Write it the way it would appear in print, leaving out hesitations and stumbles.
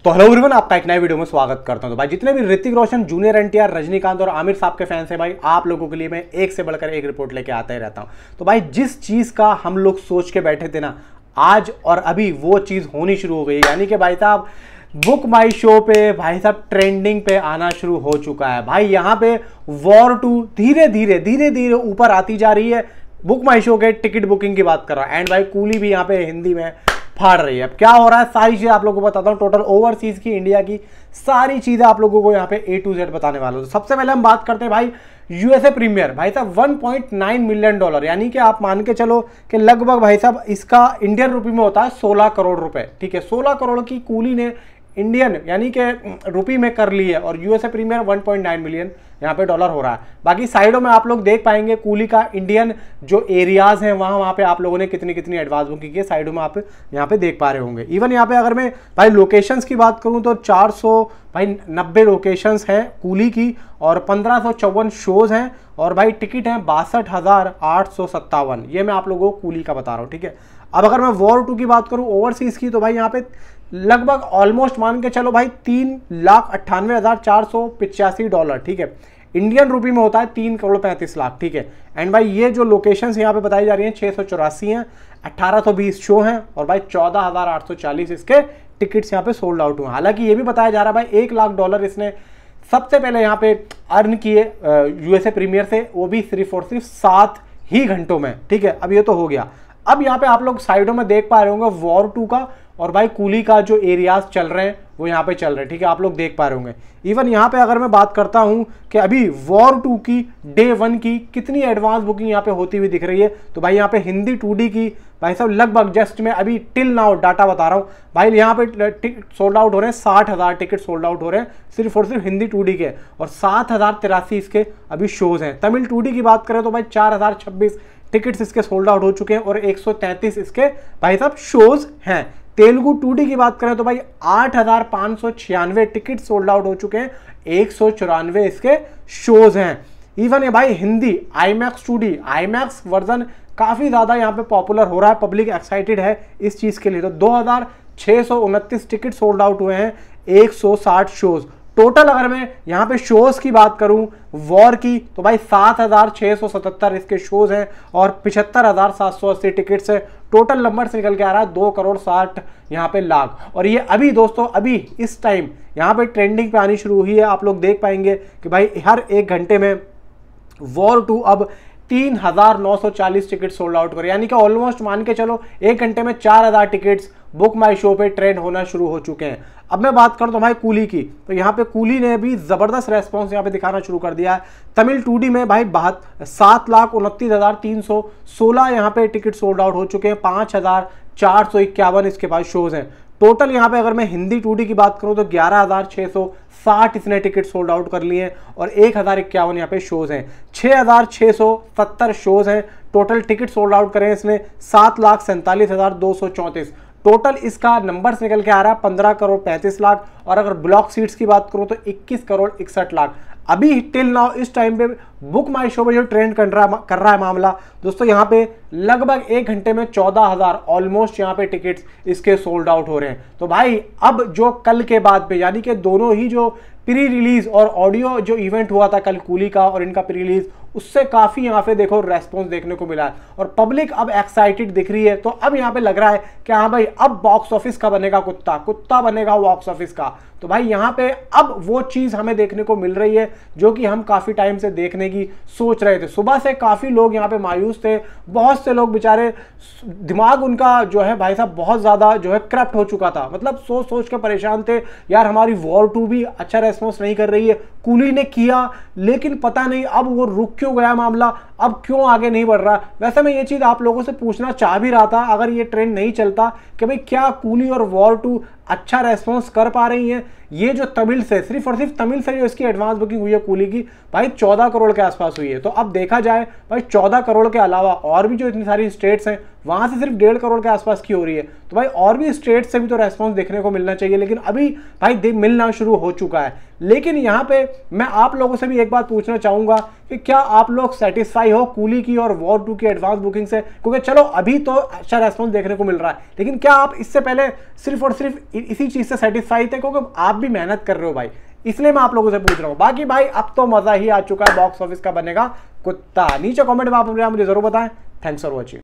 तो hello everyone, आपका एक नए वीडियो में स्वागत करता हूं। तो भाई जितने भी ऋतिक रोशन, जूनियर एनटीआर, रजनीकांत और आमिर साहब के फैंस हैं भाई, आप लोगों के लिए मैं एक से बढ़कर एक रिपोर्ट लेके आता ही रहता हूं। तो भाई जिस चीज का हम लोग सोच के बैठे थे ना, आज और अभी वो चीज होनी शुरू हो गई। यानी कि भाई साहब बुक माई शो पे भाई साहब ट्रेंडिंग पे आना शुरू हो चुका है। भाई यहाँ पे वॉर 2 धीरे धीरे ऊपर आती जा रही है। बुक माई शो के टिकट बुकिंग की बात कर रहा हूं। एंड भाई कूली भी यहाँ पे हिंदी में फाड़ रही है। अब क्या हो रहा है सारी चीजें आप लोगों को बताता हूं। टोटल ओवरसीज की, इंडिया की सारी चीजें आप लोगों को यहाँ पे A to Z बताने वाला हूं। तो सबसे पहले हम बात करते हैं भाई यूएसए प्रीमियर। भाई साहब $1.9 मिलियन, यानी कि आप मान के चलो कि लगभग भाई साहब इसका इंडियन रुपी में होता है 16 करोड़ रुपए। ठीक है, 16 करोड़ की कूली ने इंडियन यानी कि रुपी में कर ली है। और यूएसए प्रीमियर 1.9 मिलियन यहाँ पे डॉलर हो रहा है। बाकी साइडों में आप लोग देख पाएंगे कूली का इंडियन जो एरियाज हैं वहां पे आप लोगों ने कितनी एडवांस बुकिंग की है, साइडों में आप यहाँ पे देख पा रहे होंगे। इवन यहाँ पे अगर मैं भाई लोकेशंस की बात करूँ तो 490 लोकेशंस हैं कूली की और 1554 शोज हैं और भाई टिकट हैं 62,857। ये मैं आप लोगों को कूली का बता रहा हूँ। ठीक है, अब अगर मैं वॉर 2 की बात करूँ ओवरसीज की, तो भाई यहाँ पे लगभग ऑलमोस्ट मान के चलो भाई $3,98,485। ठीक है, इंडियन रुपी में होता है 3,35,00,000। ठीक है, एंड भाई ये जो लोकेशंस यहाँ पे बताई जा रही हैं 684 हैं, 1820 शो हैं और भाई 14,840 इसके टिकट्स यहाँ पे सोल्ड आउट हुए। हालांकि ये भी बताया जा रहा है भाई $1 लाख इसने सबसे पहले यहाँ पे अर्न किए यूएसए प्रीमियर से, वो भी सिर्फ और सिर्फ 7 ही घंटों में। ठीक है, अब ये तो हो गया। अब यहाँ पे आप लोग साइडों में देख पा रहे होंगे वॉर 2 का और भाई कूली का जो एरियाज चल रहे हैं वो यहाँ पे चल रहे हैं। ठीक है, आप लोग देख पा रहे होंगे। इवन यहाँ पे अगर मैं बात करता हूँ कि अभी वॉर 2 की डे 1 की कितनी एडवांस बुकिंग यहाँ पे होती हुई दिख रही है, तो भाई यहाँ पे हिंदी 2D की भाई साहब लगभग जस्ट मैं अभी टिल नाउ डाटा बता रहा हूँ भाई, यहाँ पे टिकट सोल्ड आउट हो रहे हैं। 60,000 टिकट सोल्ड आउट हो रहे हैं सिर्फ और सिर्फ हिंदी 2D के और 7,083 इसके अभी शोज हैं। तमिल 2D की बात करें तो भाई 4,026 टिकट्स इसके सोल्ड आउट हो चुके हैं और 133 इसके भाई साहब शोज हैं। तेलुगु 2D की बात करें तो भाई 8,596 टिकट सोल्ड आउट हो चुके हैं, 194 इसके शोज हैं। इवन ये भाई Hindi IMAX 2D IMAX version काफी ज्यादा यहाँ पे पॉपुलर हो रहा है, पब्लिक एक्साइटेड है इस चीज के लिए। तो 2,629 टिकट सोल्ड आउट हुए हैं, 160 शोज टोटल। अगर मैं यहाँ पे शोज की बात करूं वॉर की तो भाई 7,677 इसके शोज हैं और 75,780 टिकट्स है। टोटल नंबर से निकल के आ रहा है 2,60 यहाँ पे लाख। और ये अभी दोस्तों अभी इस टाइम यहाँ पे ट्रेंडिंग पे आनी शुरू हुई है। आप लोग देख पाएंगे कि भाई हर एक घंटे में वॉर 2 अब 3,940 टिकट सोल्ड आउट करे, यानी कि ऑलमोस्ट मान के चलो एक घंटे में 4,000 टिकट्स बुक माई शो पे ट्रेंड होना शुरू हो चुके हैं। अब मैं बात करता हूं भाई कूली की, तो यहाँ पे कूली ने भी जबरदस्त रेस्पॉन्स यहाँ पे दिखाना शुरू कर दिया है। तमिल 2D में भाई 7,29,316 यहाँ पे टिकट सोल्ड आउट हो चुके हैं, 5,451 इसके पास शोज हैं। टोटल यहाँ पे अगर मैं हिंदी 2D की बात करूं तो 11,660 इसने टिकट सोल्ड आउट कर लिए हैं और 1,051 यहाँ पे शोज हैं। 6,670 शोज हैं टोटल, टिकट सोल्ड आउट करें इसने 7,47,234। टोटल इसका नंबर से निकल के आ रहा है 15,35,00,000 और अगर ब्लॉक सीट्स की बात करूं तो 21,61,00,000। अभी टिल नाउ इस टाइम पे बुक माई शो पे जो ट्रेंड कर रहा है मामला दोस्तों, यहाँ पे लगभग एक घंटे में 14,000 ऑलमोस्ट यहाँ पे टिकट्स इसके सोल्ड आउट हो रहे हैं। तो भाई अब जो कल के बाद पे यानी कि दोनों ही जो प्री रिलीज और ऑडियो जो इवेंट हुआ था कल कूली का और इनका प्री रिलीज, उससे काफी यहाँ पे देखो रेस्पॉन्स देखने को मिला है और पब्लिक अब एक्साइटेड दिख रही है। तो अब यहाँ पे लग रहा है कि हाँ भाई अब बॉक्स ऑफिस का बनेगा कुत्ता बनेगा बॉक्स ऑफिस का। तो भाई यहाँ पे अब वो चीज हमें देखने को मिल रही है जो कि हम काफी टाइम से देखने की सोच रहे थे। सुबह से काफी लोग यहाँ पे मायूस थे, बहुत से लोग बेचारे दिमाग उनका जो है भाई साहब बहुत ज्यादा जो है करप्ट हो चुका था, मतलब सोच के परेशान थे यार हमारी वॉर 2 भी अच्छा रेस्पॉन्स नहीं कर रही है। कूली ने किया लेकिन पता नहीं अब वो रुक क्यों गया मामला, अब क्यों आगे नहीं बढ़ रहा। वैसे मैं ये चीज आप लोगों से पूछना चाह भी रहा था अगर ये ट्रेंड नहीं चलता कि भाई क्या कूली और वॉर 2 अच्छा रेस्पॉन्स कर पा रही है। ये जो तमिल से सिर्फ और सिर्फ तमिल से जो इसकी एडवांस बुकिंग हुई है कूली की भाई 14 करोड़ के आसपास हुई है। तो अब देखा जाए भाई 14 करोड़ के अलावा और भी जो इतनी सारी स्टेट्स हैं वहां से सिर्फ 1.5 करोड़ के आसपास की हो रही है। तो भाई और भी स्टेट से भी तो रेस्पॉन्स देखने को मिलना चाहिए, लेकिन अभी भाई मिलना शुरू हो चुका है। लेकिन यहाँ पे मैं आप लोगों से भी एक बात पूछना चाहूंगा कि क्या आप लोग सेटिस्फाई हो कूली की और वॉर 2 की एडवांस बुकिंग से? क्योंकि चलो अभी तो अच्छा रेस्पॉन्स देखने को मिल रहा है, लेकिन क्या आप इससे पहले सिर्फ और सिर्फ इसी चीज से सेटिस्फाई थे क्योंकि आप भी मेहनत कर रहे हो भाई, इसलिए मैं आप लोगों से पूछ रहा हूं। बाकी भाई अब तो मजा ही आ चुका है, बॉक्स ऑफिस का बनेगा कुत्ता। नीचे कमेंट में आप मुझे जरूर बताएं। Thanks for watching.